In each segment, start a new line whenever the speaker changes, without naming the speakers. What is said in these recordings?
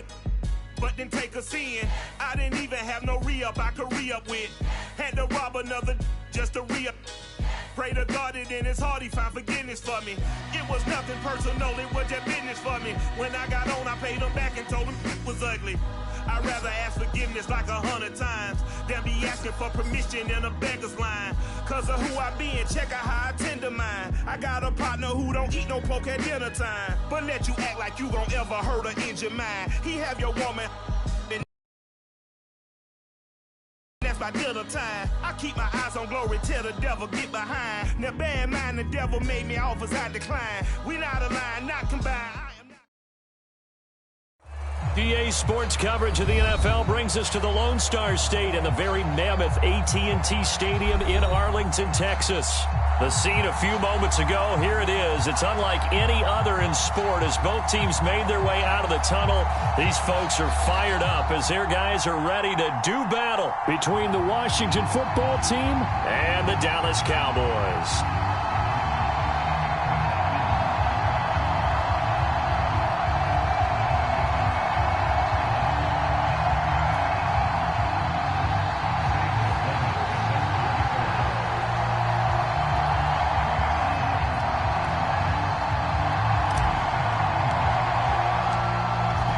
good, but then take a sin. I didn't even have no re-up I could re-up with. Had to rob another just to re-up. Pray to God that in his heart he found forgiveness for me. It was nothing personal, it was just business for me. When I got on, I paid him back and told him it was ugly. I'd rather ask forgiveness like 100 times than be asking for permission in a beggar's line. Cause of who I be and check out how I tend to mine. I got a partner who don't eat no pork at dinner time, but let you act like you gon' ever hurt or injure mine. He have your woman and that's by dinner time. I keep my eyes on glory till the devil get behind. Now bear in mind the devil made me offers I decline. We not aligned, not combined.
PA Sports coverage of the NFL brings us to the Lone Star State and the very mammoth AT&T Stadium in Arlington, Texas. The scene a few moments ago, here it is. It's unlike any other in sport as both teams made their way out of the tunnel. These folks are fired up as their guys are ready to do battle between the Washington football team and the Dallas Cowboys.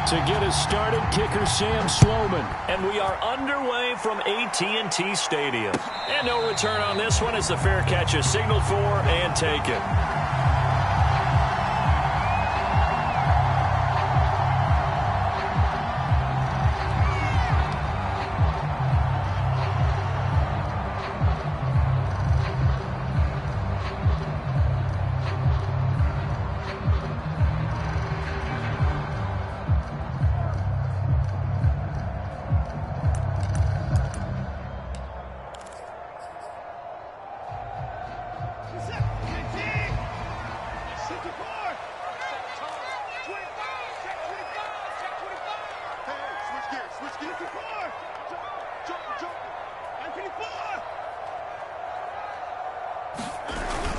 To get us started, kicker Sam Sloman. And we are underway from AT&T Stadium. And no return on this one as the fair catch is signaled for and taken.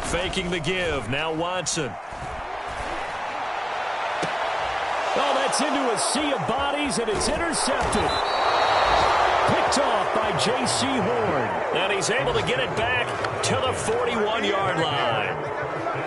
Faking the give. Now Watson. Oh, that's into a sea of bodies, and it's intercepted. Picked off by J.C. Horn. And he's able to get it back to the 41-yard line.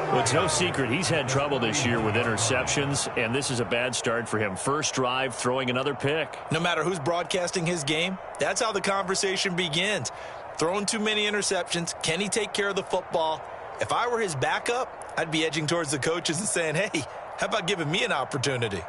Well, it's no secret he's had trouble this year with interceptions, and this is a bad start for him. First drive, throwing another pick.
No matter who's broadcasting his game, that's how the conversation begins. Throwing too many interceptions. Can he take care of the football? If I were his backup, I'd be edging towards the coaches and saying, hey, how about giving me an opportunity?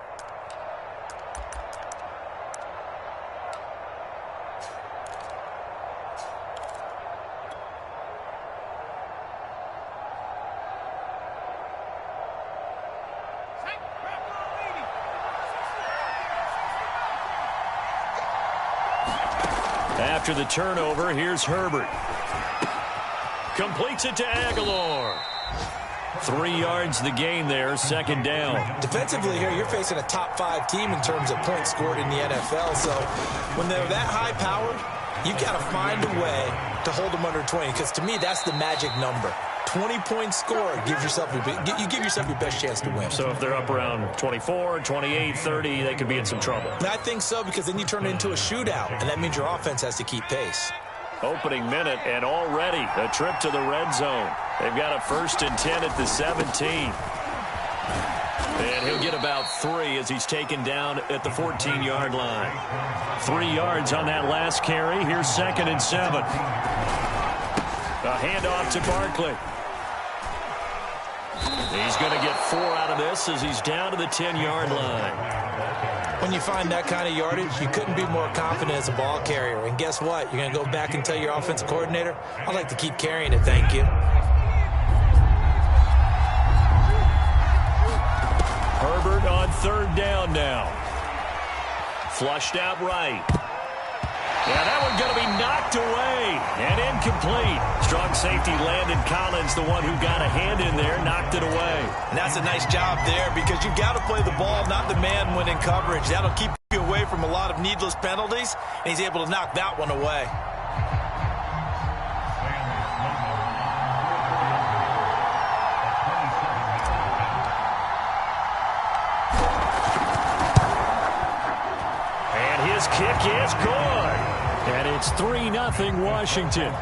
After the turnover, here's Herbert. Completes it to Aguilar. 3 yards the gain there, second down.
Defensively here, you're facing a top-5 team in terms of points scored in the NFL. So when they're that high-powered, you've got to find a way to hold them under 20. Because to me, that's the magic number. 20-point score gives yourself you give yourself your best chance to win.
So if they're up around 24, 28, 30, they could be in some trouble.
I think so, because then you turn it into a shootout, and that means your offense has to keep pace.
Opening minute, and already a trip to the red zone. They've got a 1st and 10 at the 17. And he'll get about 3 as he's taken down at the 14-yard line. 3 yards on that last carry. Here's 2nd and 7. A handoff to Barkley. He's going to get 4 out of this as he's down to the 10-yard line.
When you find that kind of yardage, you couldn't be more confident as a ball carrier. And guess what? You're going to go back and tell your offensive coordinator, I'd like to keep carrying it, thank you.
Herbert on 3rd down now. Flushed out right. Yeah, that one's going to be knocked away and incomplete. Strong safety Landon Collins, the one who got a hand in there, knocked it away.
And that's a nice job there because you've got to play the ball, not the man when in coverage. That'll keep you away from a lot of needless penalties, and he's able to knock that one away.
This kick is good. And it's 3-0 Washington.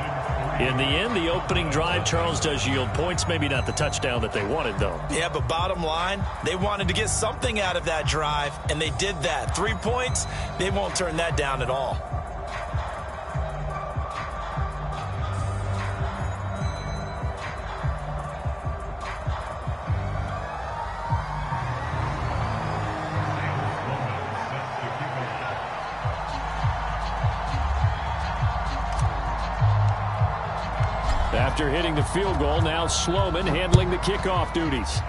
In the end, the opening drive, Charles, does yield points. Maybe not the touchdown that they wanted, though.
Yeah, but bottom line, they wanted to get something out of that drive, and they did that. 3 points, they won't turn that down at all.
After hitting the field goal, now Sloman handling the kickoff duties.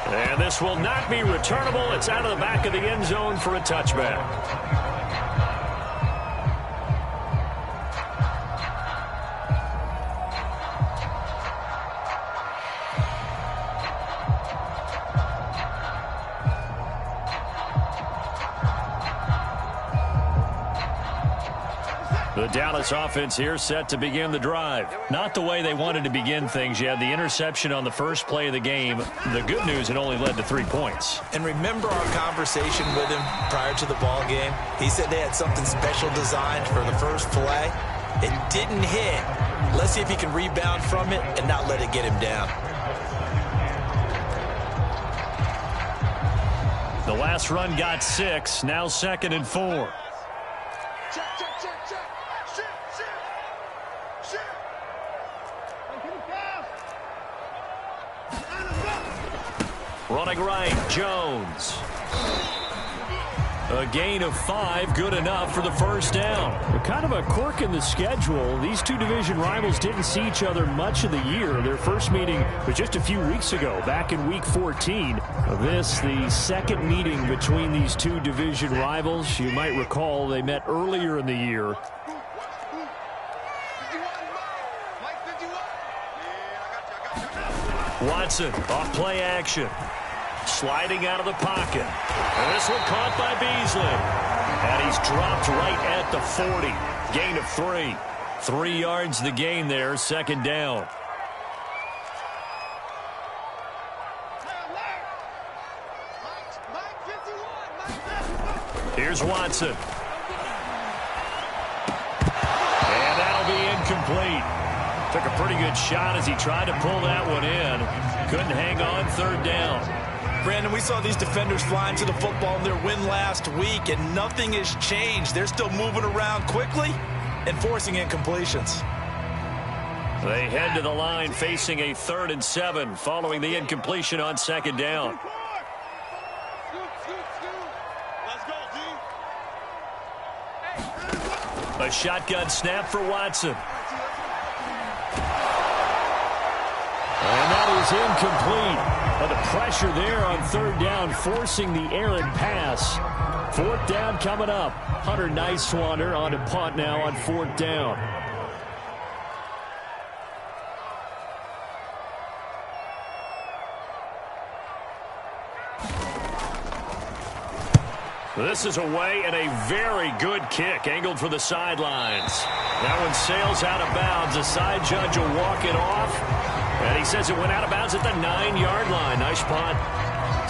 And this will not be returnable. It's out of the back of the end zone for a touchback. The Dallas offense here set to begin the drive. Not the way they wanted to begin things. You had the interception on the first play of the game. The good news, it only led to 3 points.
And remember our conversation with him prior to the ball game? He said they had something special designed for the first play. It didn't hit. Let's see if he can rebound from it and not let it get him down.
The last run got 6. Now 2nd and 4. Running right, Jones. A gain of 5, good enough for the first down.
Kind of a quirk in the schedule. These two division rivals didn't see each other much of the year. Their first meeting was just a few weeks ago, back in Week 14. This, the second meeting between these two division rivals. You might recall they met earlier in the year.
Watson, off play action. Sliding out of the pocket. And this one caught by Beasley. And he's dropped right at the 40. Gain of 3. 3 yards the gain there, 2nd down. Here's Watson. And that'll be incomplete. Took a pretty good shot as he tried to pull that one in. Couldn't hang on, 3rd down.
Brandon, we saw these defenders flying to the football in their win last week, and nothing has changed. They're still moving around quickly and forcing incompletions.
They head to the line facing a 3rd and 7 following the incompletion on 2nd down. A shotgun snap for Watson.
And that is incomplete. But the pressure there on 3rd down, forcing the errant pass. 4th down coming up. Hunter Nicewander on a punt now on 4th down.
This is away and a very good kick angled for the sidelines. That one sails out of bounds. The side judge will walk it off. And he says it went out of bounds at the 9-yard line. Nice punt.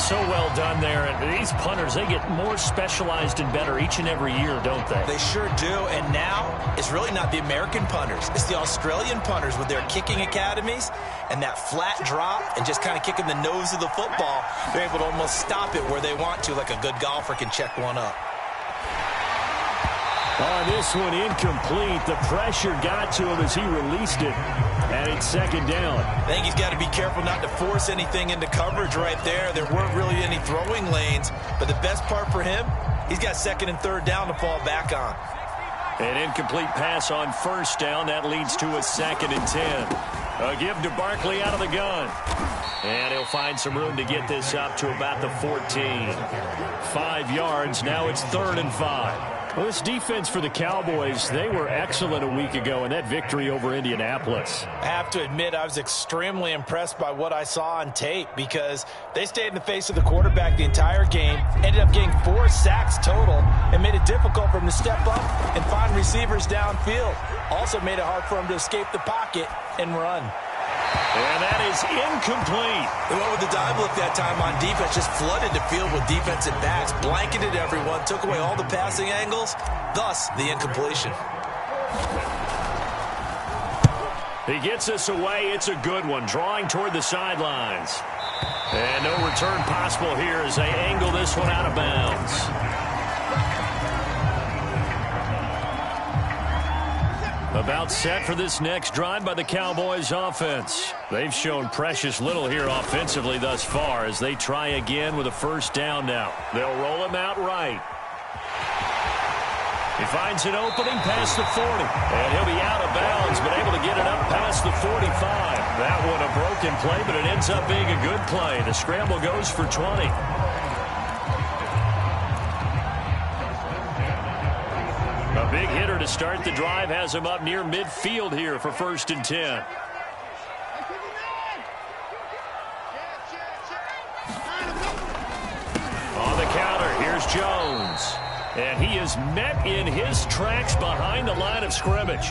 So well done there. And these punters, they get more specialized and better each and every year, don't they?
They sure do. And now it's really not the American punters. It's the Australian punters with their kicking academies and that flat drop and just kind of kicking the nose of the football. They're able to almost stop it where they want to, like a good golfer can check one up.
On this one, incomplete. The pressure got to him as he released it. And it's 2nd down.
I think he's got to be careful not to force anything into coverage right there. There weren't really any throwing lanes. But the best part for him, he's got 2nd and 3rd down to fall back on.
An incomplete pass on 1st down. That leads to a 2nd and 10. A give to Barkley out of the gun. And he'll find some room to get this up to about the 14. 5 yards. Now it's 3rd and 5.
Well, this defense for the Cowboys, they were excellent a week ago in that victory over Indianapolis.
I have to admit, I was extremely impressed by what I saw on tape because they stayed in the face of the quarterback the entire game, ended up getting 4 sacks total, and made it difficult for him to step up and find receivers downfield. Also made it hard for him to escape the pocket and run.
And that is incomplete.
They went with the dive look that time on defense, just flooded the field with defensive backs, blanketed everyone, took away all the passing angles, thus the incompletion.
He gets us away. It's a good one, drawing toward the sidelines. And no return possible here as they angle this one out of bounds. About set for this next drive by the Cowboys offense. They've shown precious little here offensively thus far as they try again with a first down now. They'll roll him out right. He finds an opening past the 40. And he'll be out of bounds, but able to get it up past the 45. That one a broken play, but it ends up being a good play. The scramble goes for 20. A big hitter to start the drive has him up near midfield here for 1st and 10. On the counter, here's Jones. And he is met in his tracks behind the line of scrimmage.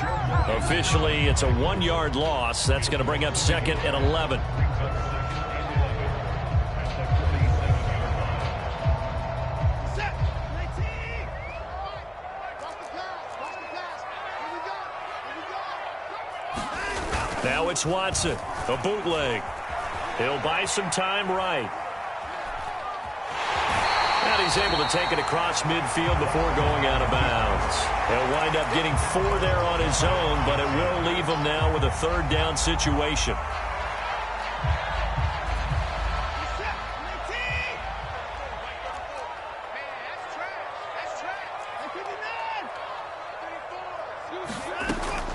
Officially, it's a 1-yard loss. That's going to bring up 2nd and 11. Now it's Watson, a bootleg. He'll buy some time right. And he's able to take it across midfield before going out of bounds. He'll wind up getting 4 there on his own, but it will leave him now with a 3rd down situation.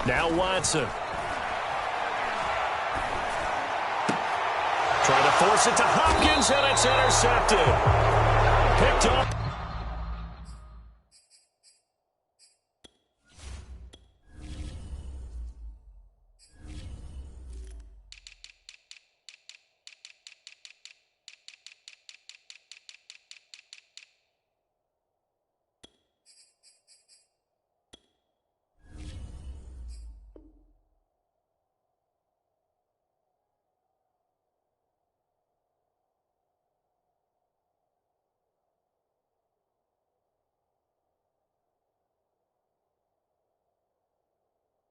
Now Watson. Trying to force it to Hopkins, and it's intercepted. Picked up.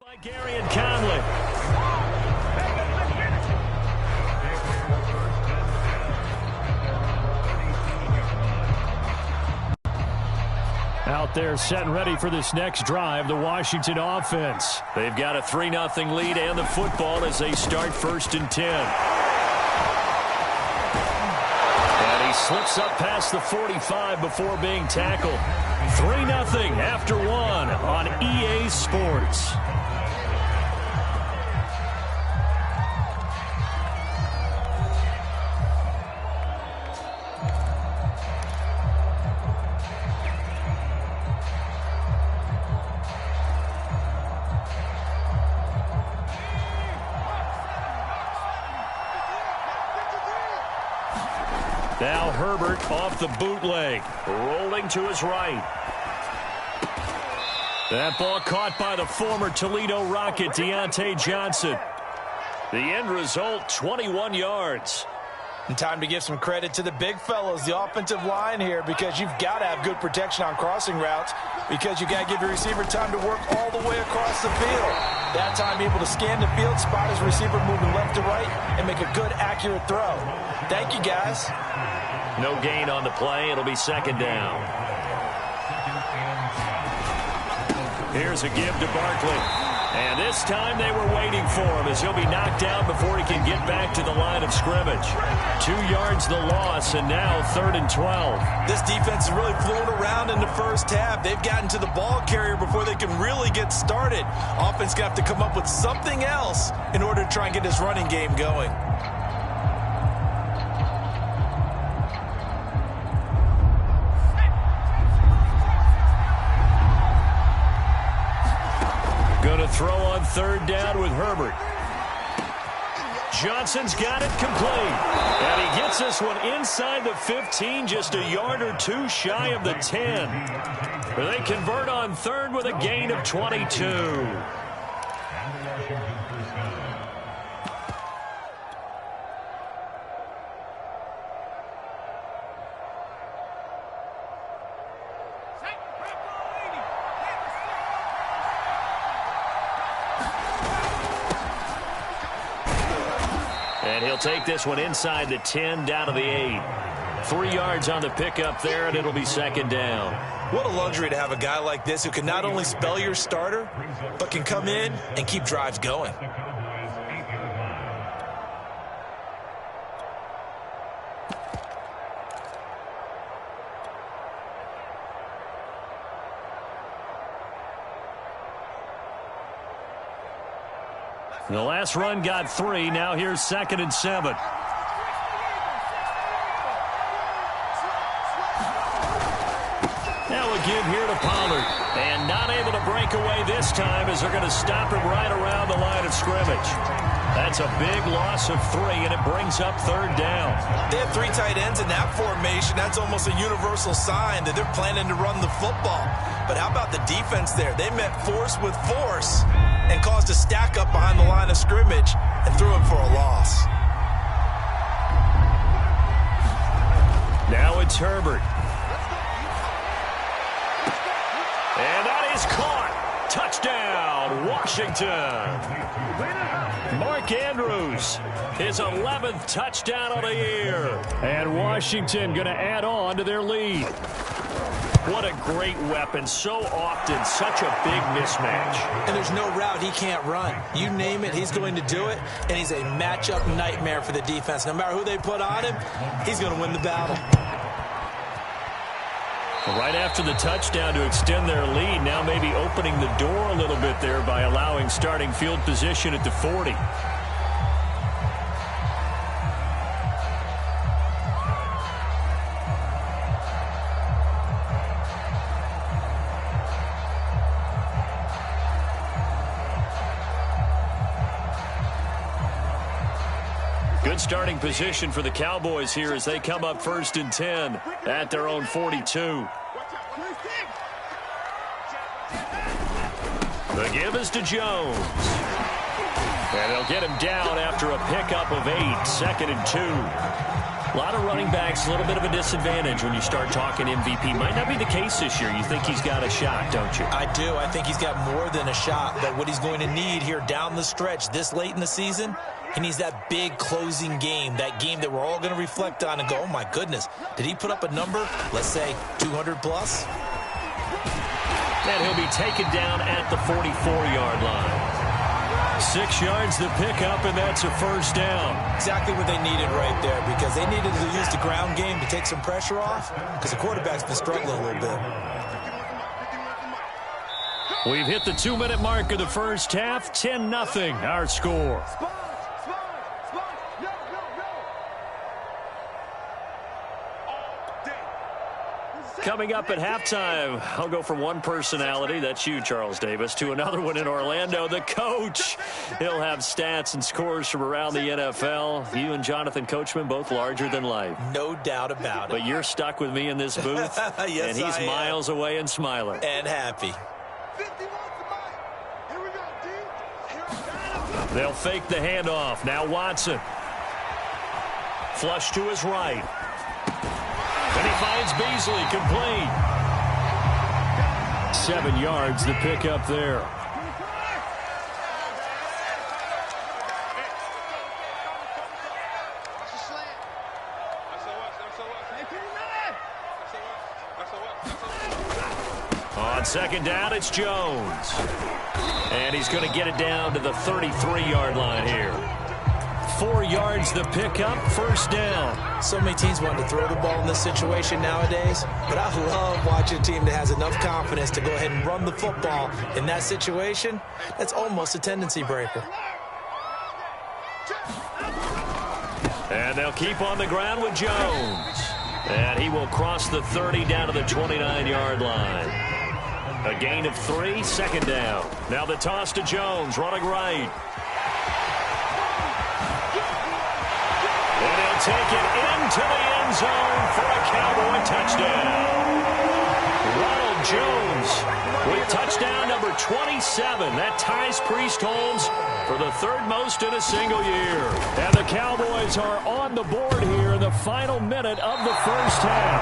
By Gary and Conley. Out there set and ready for this next drive, the Washington offense. They've got a 3-0 lead and the football as they start 1st and 10. And he slips up past the 45 before being tackled. 3-0 after 1 on EA Sports. Now Herbert off the bootleg, rolling to his right. That ball caught by the former Toledo Rocket, Deontay Johnson. The end result, 21 yards.
And time to give some credit to the big fellows, the offensive line here, because you've got to have good protection on crossing routes, because you got to give your receiver time to work all the way across the field. That time able to scan the field, spot his receiver moving left to right, and make a good, accurate throw. Thank you, guys.
No gain on the play. It'll be 2nd down. Here's a give to Barkley. And this time they were waiting for him as he'll be knocked down before he can get back to the line of scrimmage. 2 yards the loss, and now 3rd and 12.
This defense is really fluid around in the first half. They've gotten to the ball carrier before they can really get started. Offense going to have to come up with something else in order to try and get this running game going.
Going to throw on 3rd down with Herbert. Johnson's got it complete. And he gets this one inside the 15, just a yard or 2 shy of the 10. They convert on 3rd with a gain of 22. And he'll take this one inside the 10, down to the 8. 3 yards on the pickup there, and it'll be second down.
What a luxury to have a guy like this who can not only spell your starter, but can come in and keep drives going.
The last run got 3. Now here's 2nd and 7. Now again here to Pollard. And not able to break away this time as they're going to stop him right around the line of scrimmage. That's a big loss of 3, and it brings up 3rd down.
They have 3 tight ends in that formation. That's almost a universal sign that they're planning to run the football. But how about the defense there? They met force with force and caused a stack up behind the line of scrimmage and threw him for a loss.
Now it's Herbert. And that is caught. Touchdown, Washington. Mark Andrews, his 11th touchdown of the year. And Washington going to add on to their lead. What a great weapon. So often, such a big mismatch.
And there's no route he can't run. You name it, he's going to do it. And he's a matchup nightmare for the defense. No matter who they put on him, he's going to win the battle.
Right after the touchdown to extend their lead, now maybe opening the door a little bit there by allowing starting field position at the 40. Good starting position for the Cowboys here as they come up 1st and 10 at their own 42. The give is to Jones. And they'll get him down after a pickup of 8, 2nd and 2. A lot of running backs, a little bit of a disadvantage when you start talking MVP. Might not be the case this year. You think he's got a shot, don't you?
I do. I think he's got more than a shot. But what he's going to need here down the stretch this late in the season, he needs that big closing game, that game that we're all going to reflect on and go, oh, my goodness, did he put up a number, let's say 200 plus?
And he'll be taken down at the 44-yard line. 6 yards the pickup, and that's a 1st down.
Exactly what they needed right there, because they needed to use the ground game to take some pressure off, because the quarterback's been struggling a little bit.
We've hit the 2-minute mark of the first half. 10-0 our score. Coming up at halftime, I'll go from one personality, that's you, Charles Davis, to another one in Orlando, the coach. He'll have stats and scores from around the NFL. You and Jonathan Coachman, both larger than life.
No doubt about it.
But you're stuck with me in this booth,
yes,
and he's miles away and smiling.
And happy.
They'll fake the handoff. Now Watson. Flush to his right. And he finds Beasley complete. 7 yards the pickup there. On 2nd down, it's Jones. And he's going to get it down to the 33-yard line here. 4 yards the pickup, 1st down.
So many teams want to throw the ball in this situation nowadays, but I love watching a team that has enough confidence to go ahead and run the football in that situation. That's almost a tendency breaker.
And they'll keep on the ground with Jones. And he will cross the 30 down to the 29-yard line. A gain of 3, 2nd down. Now the toss to Jones, running right. And he'll take it into the end zone for a Cowboy touchdown. Ronald Jones with touchdown number 27. That ties Priest Holmes for the 3rd most in a single year. And the Cowboys are on the board here in the final minute of the first half.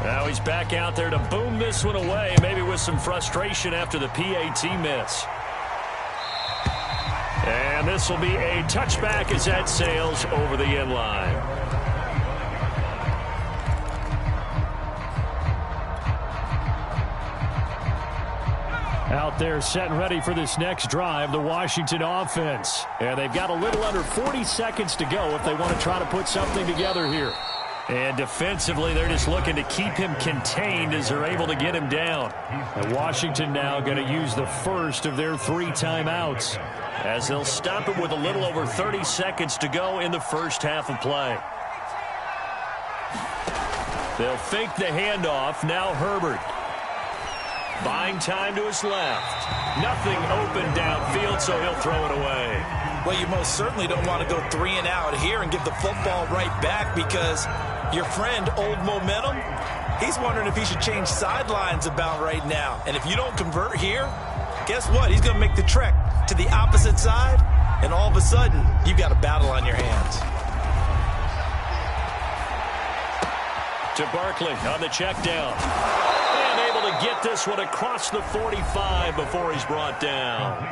Now he's back out there to boom this one away, maybe with some frustration after the PAT miss. And this will be a touchback as that sails over the end line.
Out there set and ready for this next drive, the Washington offense. And they've got a little under 40 seconds to go if they want to try to put something together here. And defensively, they're just looking to keep him contained as they're able to get him down. And Washington now going to use the first of their 3 timeouts, as they'll stop it with a little over 30 seconds to go in the first half of play. They'll fake the handoff. Now Herbert. Buying time to his left. Nothing open downfield, so he'll throw it away.
Well, you most certainly don't want to go 3 and out here and give the football right back, because your friend, Old Momentum, he's wondering if he should change sidelines about right now. And if you don't convert here, guess what? He's going to make the trek to the opposite side, and all of a sudden, you've got a battle on your hands.
To Barkley on the check down. Able to get this one across the 45 before he's brought down.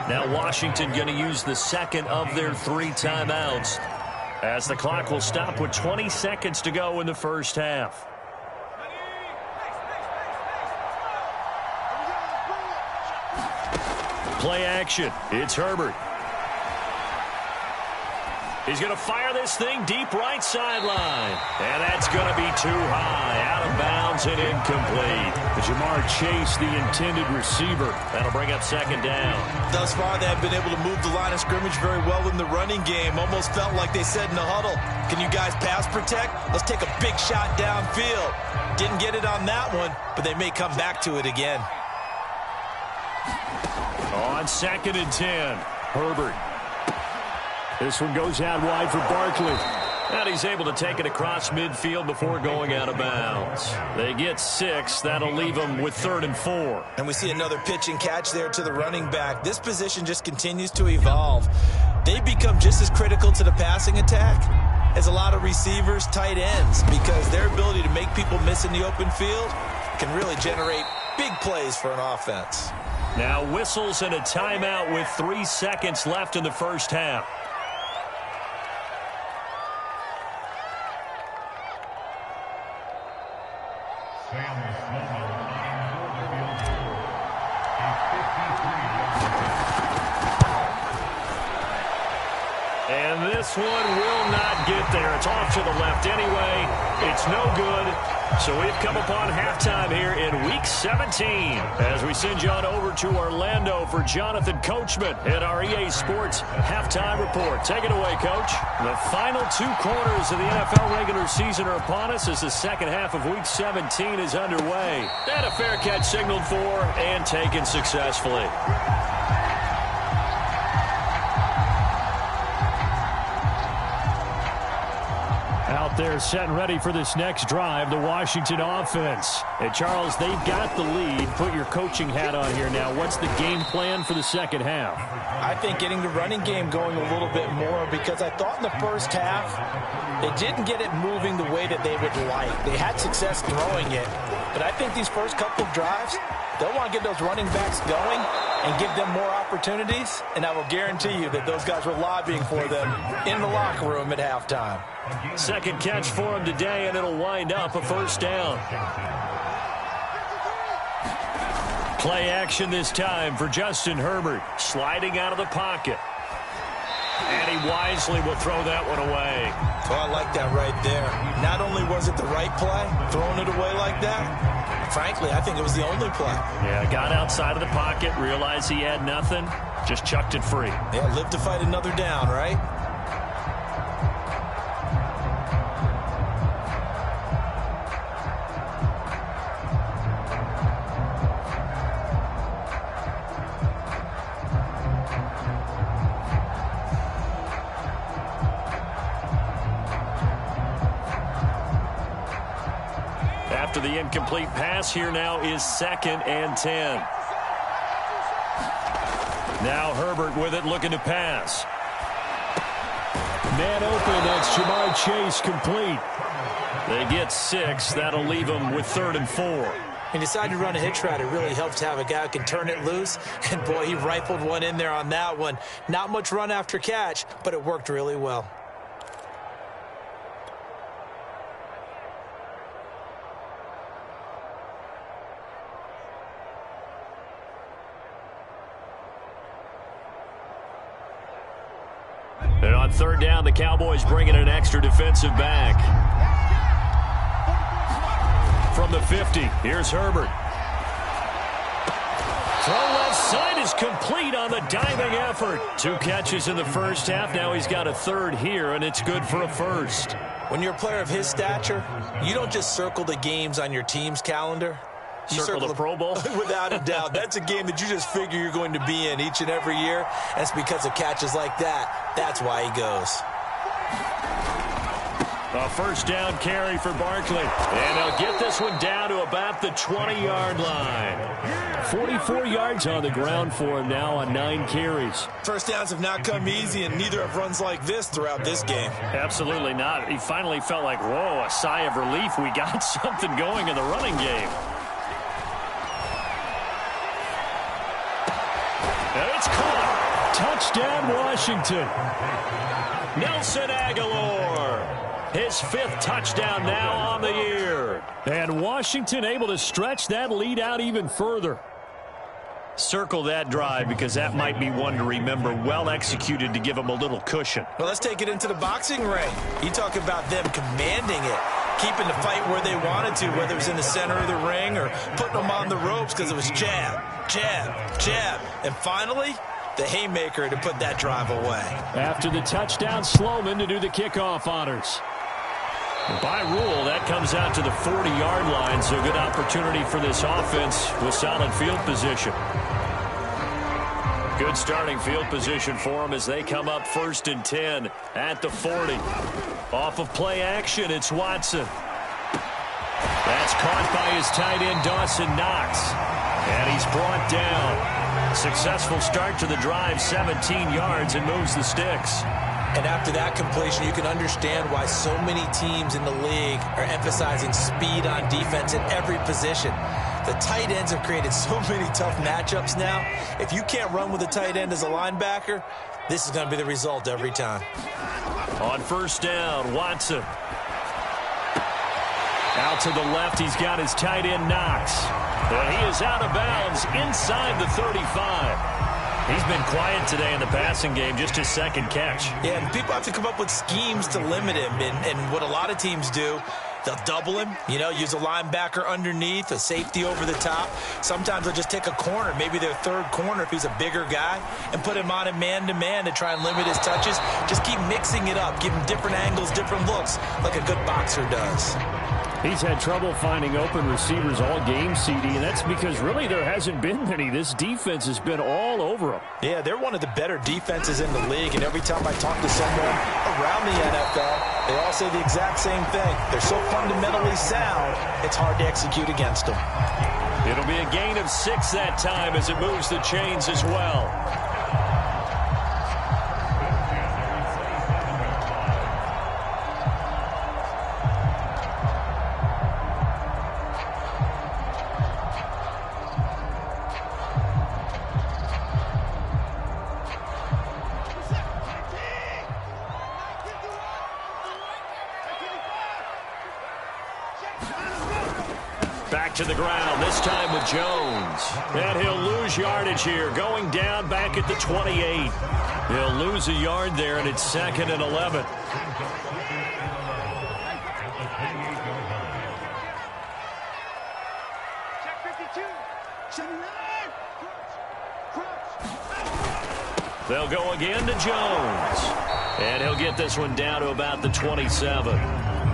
Now Washington going to use the second of their 3 timeouts, as the clock will stop with 20 seconds to go in the first half. Play action. It's Herbert. He's going to fire this thing deep right sideline. And that's going to be too high. Out of bounds and incomplete.
Jamar Chase, the intended receiver.
That'll bring up second down.
Thus far, they have been able to move the line of scrimmage very well in the running game. Almost felt like they said in the huddle, can you guys pass protect? Let's take a big shot downfield. Didn't get it on that one, but they may come back to it again.
On 2nd and 10, Herbert.
This one goes out wide for Barkley.
And he's able to take it across midfield before going out of bounds. They get 6. That'll leave them with 3rd and 4.
And we see another pitch and catch there to the running back. This position just continues to evolve. They become just as critical to the passing attack as a lot of receivers, tight ends, because their ability to make people miss in the open field can really generate big plays for an offense.
Now whistles and a timeout with 3 seconds left in the first half. And this one will not get there. It's off to the left anyway. It's no good. So we've come upon halftime here in Week 17 as we send you on over to Orlando for Jonathan Coachman at our EA Sports Halftime Report. Take it away, Coach. The final 2 quarters of the NFL regular season are upon us as the second half of Week 17 is underway. And a fair catch signaled for and taken successfully.
Out there set and ready for this next drive, the Washington offense. And Charles, they've got the lead. Put your coaching hat on here now. What's the game plan for the second half?
I think getting the running game going a little bit more, because I thought in the first half they didn't get it moving the way that they would like. They had success throwing it, but I think these first couple of drives, they'll want to get those running backs going and give them more opportunities, and I will guarantee you that those guys were lobbying for them in the locker room at halftime.
Second catch for him today, and it'll wind up a first down. Play action this time for Justin Herbert, sliding out of the pocket. And he wisely will throw that one away.
Oh, I like that right there. Not only was it the right play, throwing it away like that, frankly, I think it was the only play.
Yeah, got outside of the pocket, realized he had nothing, just chucked it free.
Yeah, live to fight another down, right?
After the incomplete pass, here now is 2nd and 10. Now Herbert with it, looking to pass.
Man open, that's Jamar Chase complete.
They get 6. That'll leave them with 3rd and 4.
He decided to run a hitch route. It really helps to have a guy who can turn it loose. And, boy, he rifled one in there on that one. Not much run after catch, but it worked really well.
And on 3rd down, the Cowboys bring in an extra defensive back. From the 50, here's Herbert. Throw left side is complete on the diving effort. 2 catches in the first half. Now he's got a 3rd here, and it's good for a 1st.
When you're a player of his stature, you don't just circle the games on your team's calendar. You
circle the Pro Bowl?
Without a doubt. That's a game that you just figure you're going to be in each and every year. That's because of catches like that. That's why he goes.
A 1st down carry for Barkley. And they'll get this one down to about the 20-yard line.
44 yards on the ground for him now on 9 carries.
1st downs have not come easy, and neither have runs like this throughout this game.
Absolutely not. He finally felt like, whoa, a sigh of relief. We got something going in the running game. And it's caught.
Touchdown, Washington.
Nelson Aguilar. His 5th touchdown now on the year.
And Washington able to stretch that lead out even further.
Circle that drive because that might be one to remember. Well executed to give them a little cushion.
Well, let's take it into the boxing ring. You talk about them commanding it, keeping the fight where they wanted to, whether it was in the center of the ring or putting them on the ropes because it was jab, jab, jab. And finally, the haymaker to put that drive away.
After the touchdown, Sloman to do the kickoff honors.
By rule, that comes out to the 40-yard line, so good opportunity for this offense with solid field position. Good starting field position for them as they come up 1st and 10 at the 40. Off of play action, it's Watson. That's caught by his tight end, Dawson Knox. And he's brought down. Successful start to the drive, 17 yards, and moves the sticks.
And after that completion, you can understand why so many teams in the league are emphasizing speed on defense at every position. The tight ends have created so many tough matchups now. If you can't run with a tight end as a linebacker, this is going to be the result every time.
On 1st down, Watson. Out to the left, he's got his tight end, Knox. And he is out of bounds inside the 35. He's been quiet today in the passing game, just his 2nd catch.
Yeah, and people have to come up with schemes to limit him. And what a lot of teams do, they'll double him, use a linebacker underneath, a safety over the top. Sometimes they'll just take a corner, maybe their 3rd corner if he's a bigger guy, and put him on a man-to-man to try and limit his touches. Just keep mixing it up, give him different angles, different looks, like a good boxer does.
He's had trouble finding open receivers all game, CD, and that's because really there hasn't been many. This defense has been all over him.
Yeah, they're one of the better defenses in the league, and every time I talk to someone around the NFL, they all say the exact same thing. They're so fundamentally sound, it's hard to execute against them.
It'll be a gain of 6 that time as it moves the chains as well. Back to the ground, this time with Jones. And he'll lose yardage here, going down back at the 28. He'll lose a yard there, and it's 2nd and 11. They'll go again to Jones. And he'll get this one down to about the 27.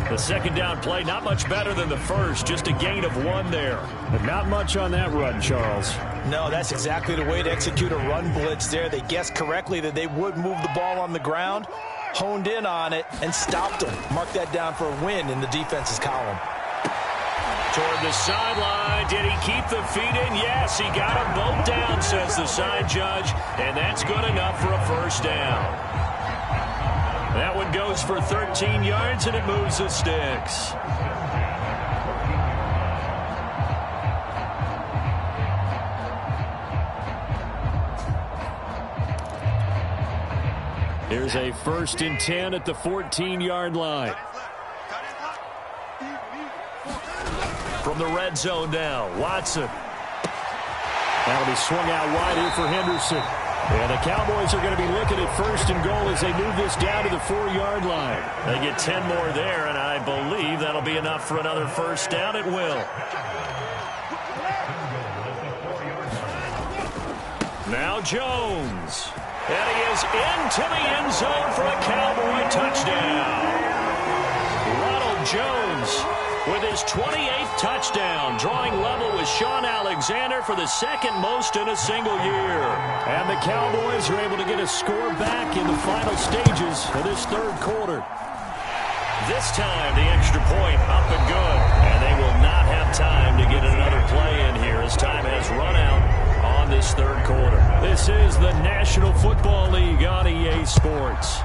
The 2nd down play, not much better than the first, just a gain of 1 there.
But not much on that run, Charles.
No, that's exactly the way to execute a run blitz there. They guessed correctly that they would move the ball on the ground, honed in on it, and stopped them. Mark that down for a win in the defense's column.
Toward the sideline, did he keep the feet in? Yes, he got them both down, says the side judge, and that's good enough for a 1st down. That one goes for 13 yards, and it moves the sticks. Here's a 1st and 10 at the 14-yard line. From the red zone now, Watson. That'll be swung out wide here for Henderson. And the Cowboys are going to be looking at 1st and goal as they move this down to the 4-yard line. They get 10 more there, and I believe that'll be enough for another 1st down. It will. Now Jones. And he is into the end zone for a Cowboy touchdown. Ronald Jones with his 28th touchdown, drawing level with Sean Alexander for the 2nd most in a single year. And the Cowboys are able to get a score back in the final stages of this 3rd quarter. This time, the extra point up and good. And they will not have time to get another play in here as time has run out on this 3rd quarter. This is the National Football League on EA Sports.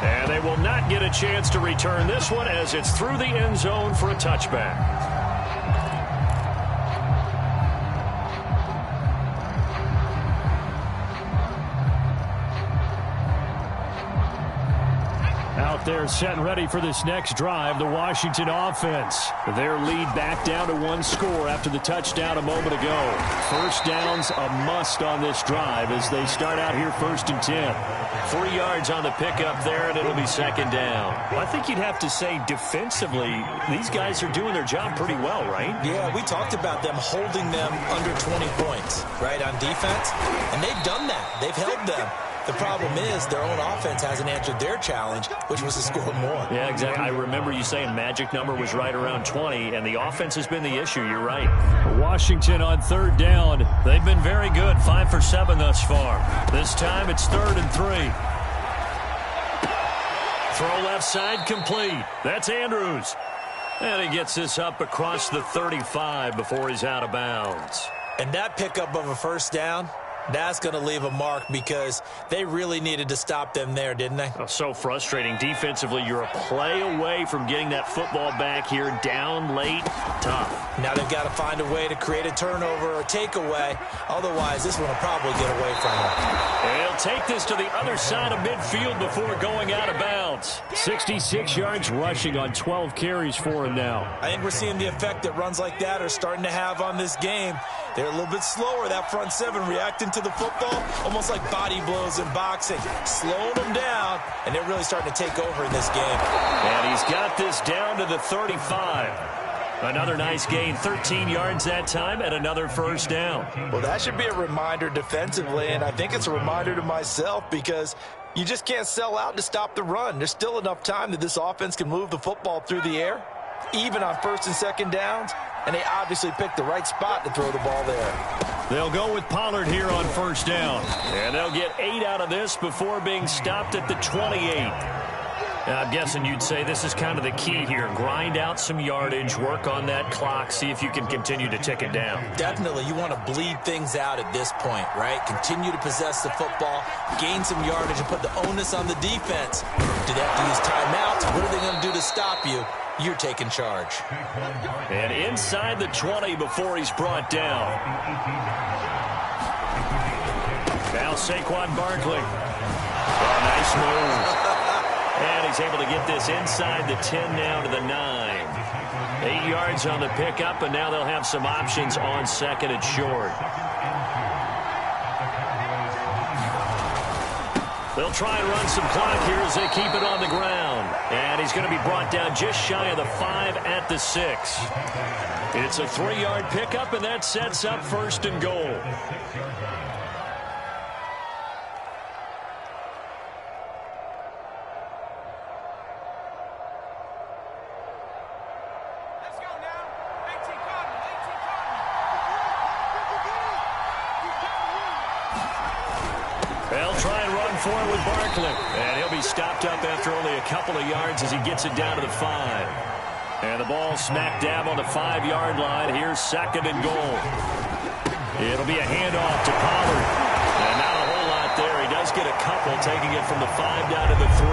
And they will not get a chance to return this one as it's through the end zone for a touchback. They're set and ready for this next drive. The Washington offense. Their lead back down to 1 score after the touchdown a moment ago. 1st down's a must on this drive as they start out here 1st and 10. 3 yards on the pickup there, and it'll be 2nd down. Well, I think you'd have to say defensively, these guys are doing their job pretty well, right?
Yeah, we talked about them holding them under 20 points, right, on defense. And they've done that. They've held them. The problem is their own offense hasn't answered their challenge, which was to score more.
Yeah, exactly. I remember you saying magic number was right around 20, and the offense has been the issue. You're right. Washington on 3rd down. They've been very good, 5 for 7 thus far. This time it's 3rd and 3. Throw left side complete. That's Andrews. And he gets this up across the 35 before he's out of bounds.
And that pickup of a 1st down, that's going to leave a mark because they really needed to stop them there, didn't they?
Oh, so frustrating. Defensively, you're a play away from getting that football back here down late. Tough.
Now they've got to find a way to create a turnover or takeaway. Otherwise, this one will probably get away from them.
They'll take this to the other side of midfield before going out of bounds. 66 yards rushing on 12 carries for him now.
I think we're seeing the effect that runs like that are starting to have on this game. They're a little bit slower, that front 7, reacting to the football, almost like body blows in boxing, slowing them down, and they're really starting to take over in this game.
And he's got this down to the 35. Another nice gain, 13 yards that time, and another 1st down.
Well, that should be a reminder defensively, and I think it's a reminder to myself because you just can't sell out to stop the run. There's still enough time that this offense can move the football through the air, even on 1st and 2nd downs. And they obviously picked the right spot to throw the ball there.
They'll go with Pollard here on 1st down. And they'll get 8 out of this before being stopped at the 28. Now, I'm guessing you'd say this is kind of the key here. Grind out some yardage, work on that clock, see if you can continue to tick it down.
Definitely. You want to bleed things out at this point, right? Continue to possess the football, gain some yardage, and put the onus on the defense. Do they have to use timeouts? What are they going to do to stop you? You're taking charge.
And inside the 20 before he's brought down. Now Saquon Barkley. Oh, nice move. And he's able to get this inside the 10 now to the 9. 8 yards on the pickup, and now they'll have some options on 2nd and short. They'll try and run some clock here as they keep it on the ground. And he's going to be brought down just shy of the 5 at the 6. It's a 3-yard pickup, and that sets up 1st and goal. They'll try and run for it with Barkley. And he'll be stopped up after only a couple of yards as he gets it down to the 5. And the ball smack dab on the 5-yard line. Here's 2nd and goal. It'll be a handoff to Pollard. And not a whole lot couple, taking it from the 5 down to the 3.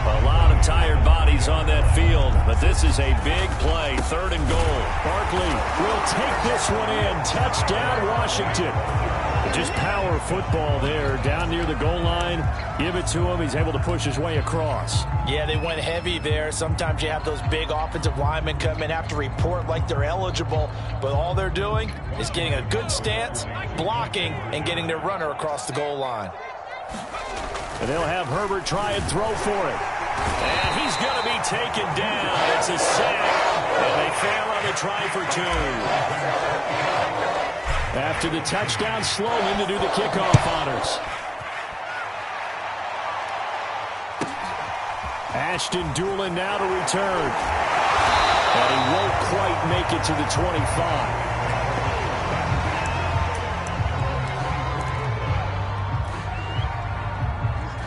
A lot of tired bodies on that field, but this is a big play, 3rd and goal.
Barkley will take this one in. Touchdown, Washington. Just power football there, down near the goal line. Give it to him. He's able to push his way across.
Yeah, they went heavy there. Sometimes you have those big offensive linemen come in, have to report like they're eligible, but all they're doing is getting a good stance, blocking, and getting their runner across the goal line.
And they'll have Herbert try and throw for it.
And he's going to be taken down. It's a sack, and they fail on the try for 2.
After the touchdown, Sloman to do the kickoff honors. Ashton Doolin now to return. And he won't quite make it to the 25.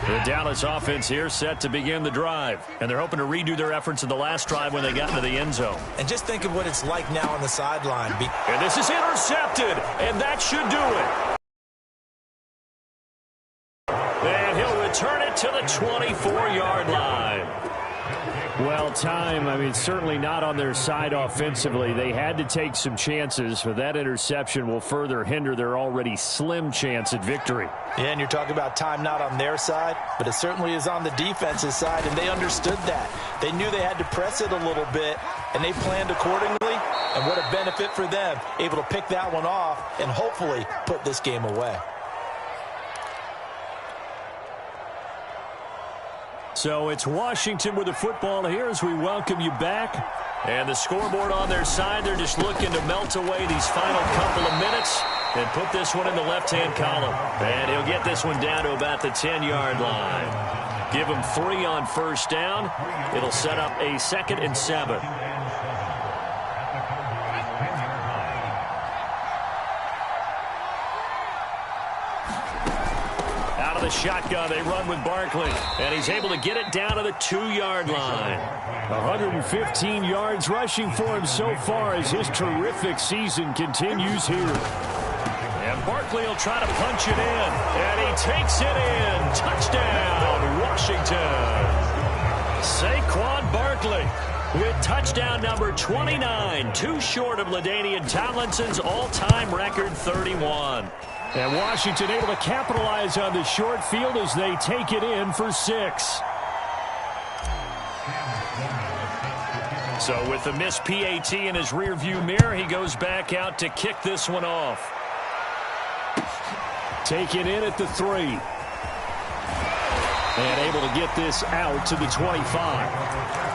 The Dallas offense here set to begin the drive. And they're hoping to redo their efforts in the last drive when they got into the end zone.
And just think of what it's like now on the sideline.
And this is intercepted, and that should do it. And he'll return it to the 24-yard line.
Well, certainly not on their side offensively. They had to take some chances, but that interception will further hinder their already slim chance at victory.
Yeah, and you're talking about time not on their side, but it certainly is on the defensive side, and they understood that. They knew they had to press it a little bit, and they planned accordingly, and what a benefit for them, able to pick that one off and hopefully put this game away.
So it's Washington with the football here as we welcome you back.
And the scoreboard on their side, they're just looking to melt away these final couple of minutes and put this one in the left-hand column. And he'll get this one down to about the 10-yard line. Give him 3 on first down. It'll set up a 2nd and 7. The shotgun, they run with Barkley, and he's able to get it down to the 2-yard line.
115 yards rushing for him so far as his terrific season continues here.
And Barkley will try to punch it in, and he takes it in. Touchdown, Washington. Saquon Barkley with touchdown number 29, 2 short of LaDainian Tomlinson's all-time record 31.
And Washington able to capitalize on the short field as they take it in for 6.
So with the missed PAT in his rearview mirror, he goes back out to kick this one off.
Take it in at the 3. And able to get this out to the 25.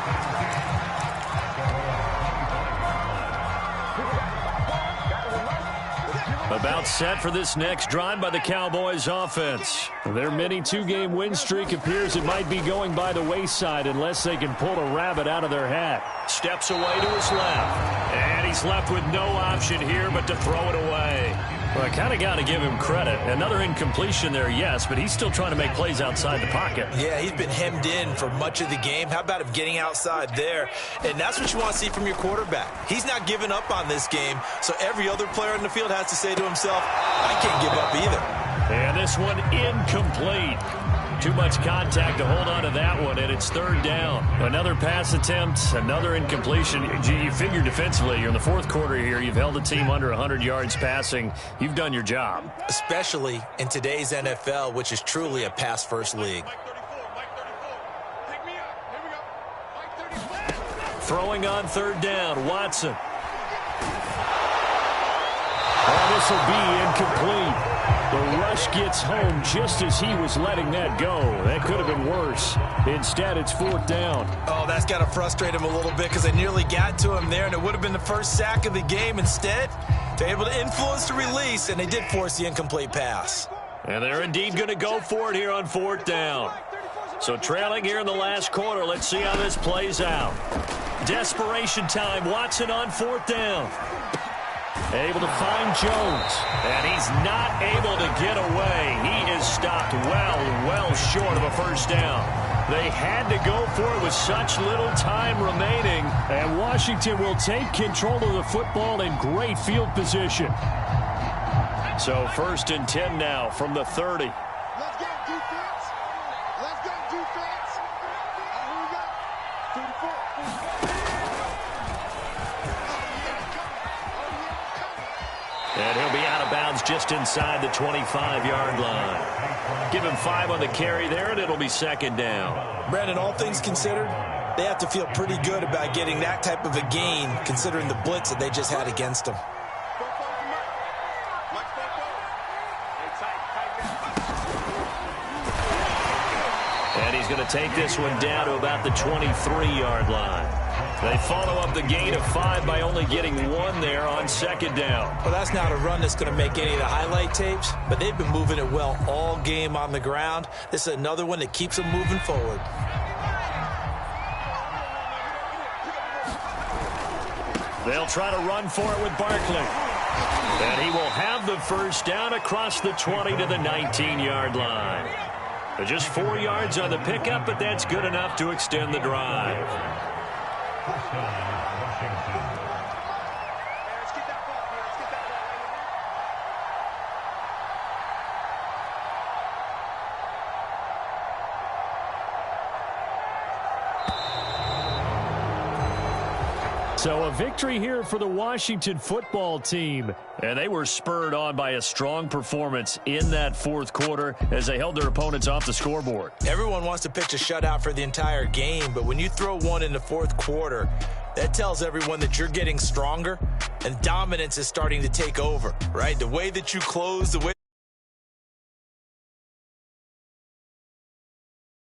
About set for this next drive by the Cowboys offense.
Their mini 2-game win streak appears it might be going by the wayside unless they can pull a rabbit out of their hat.
Steps away to his left. And he's left with no option here but to throw it away. Well, I kind of got to give him credit. Another incompletion there, yes, but he's still trying to make plays outside the pocket.
Yeah, he's been hemmed in for much of the game. How about him getting outside there? And that's what you want to see from your quarterback. He's not giving up on this game, so every other player in the field has to say to himself, I can't give up either.
And this one incomplete. Too much contact to hold on to that one, and it's 3rd down. Another pass attempt, another incompletion. Gee, you figure defensively, you're in the 4th quarter here. You've held the team under 100 yards passing. You've done your job.
Especially in today's NFL, which is truly a pass-first league.
Throwing on 3rd down, Watson.
Oh, this will be incomplete. The rush gets home just as he was letting that go. That could have been worse. Instead, it's 4th down.
Oh, that's got to frustrate him a little bit because they nearly got to him there, and it would have been the first sack of the game. Instead, they're able to influence the release, and they did force the incomplete pass.
And they're indeed going to go for it here on 4th down. So trailing here in the last quarter, let's see how this plays out. Desperation time, Watson on 4th down.
Able to find Jones.
And he's not able to get away. He is stopped well short of a first down.
They had to go for it with such little time remaining. And Washington will take control of the football in great field position.
So 1st and 10 now from the 30.
defense. Let's go, defense. Here we go. 34.
And he'll be out of bounds just inside the 25-yard line. Give him 5 on the carry there, and it'll be second down.
Brandon, all things considered, they have to feel pretty good about getting that type of a gain, considering the blitz that they just had against them.
And he's going to take this one down to about the 23-yard line. They follow up the gain of 5 by only getting 1 there on second down.
Well, that's not a run that's going to make any of the highlight tapes, but they've been moving it well all game on the ground. This is another one that keeps them moving forward.
They'll try to run for it with Barkley. And he will have the first down across the 20 to the 19-yard line. Just 4 yards on the pickup, but that's good enough to extend the drive.
So a victory here for the Washington football team.
And they were spurred on by a strong performance in that fourth quarter as they held their opponents off the scoreboard.
Everyone wants to pitch a shutout for the entire game, but when you throw one in the fourth quarter, that tells everyone that you're getting stronger and dominance is starting to take over, right? The way that you close, the way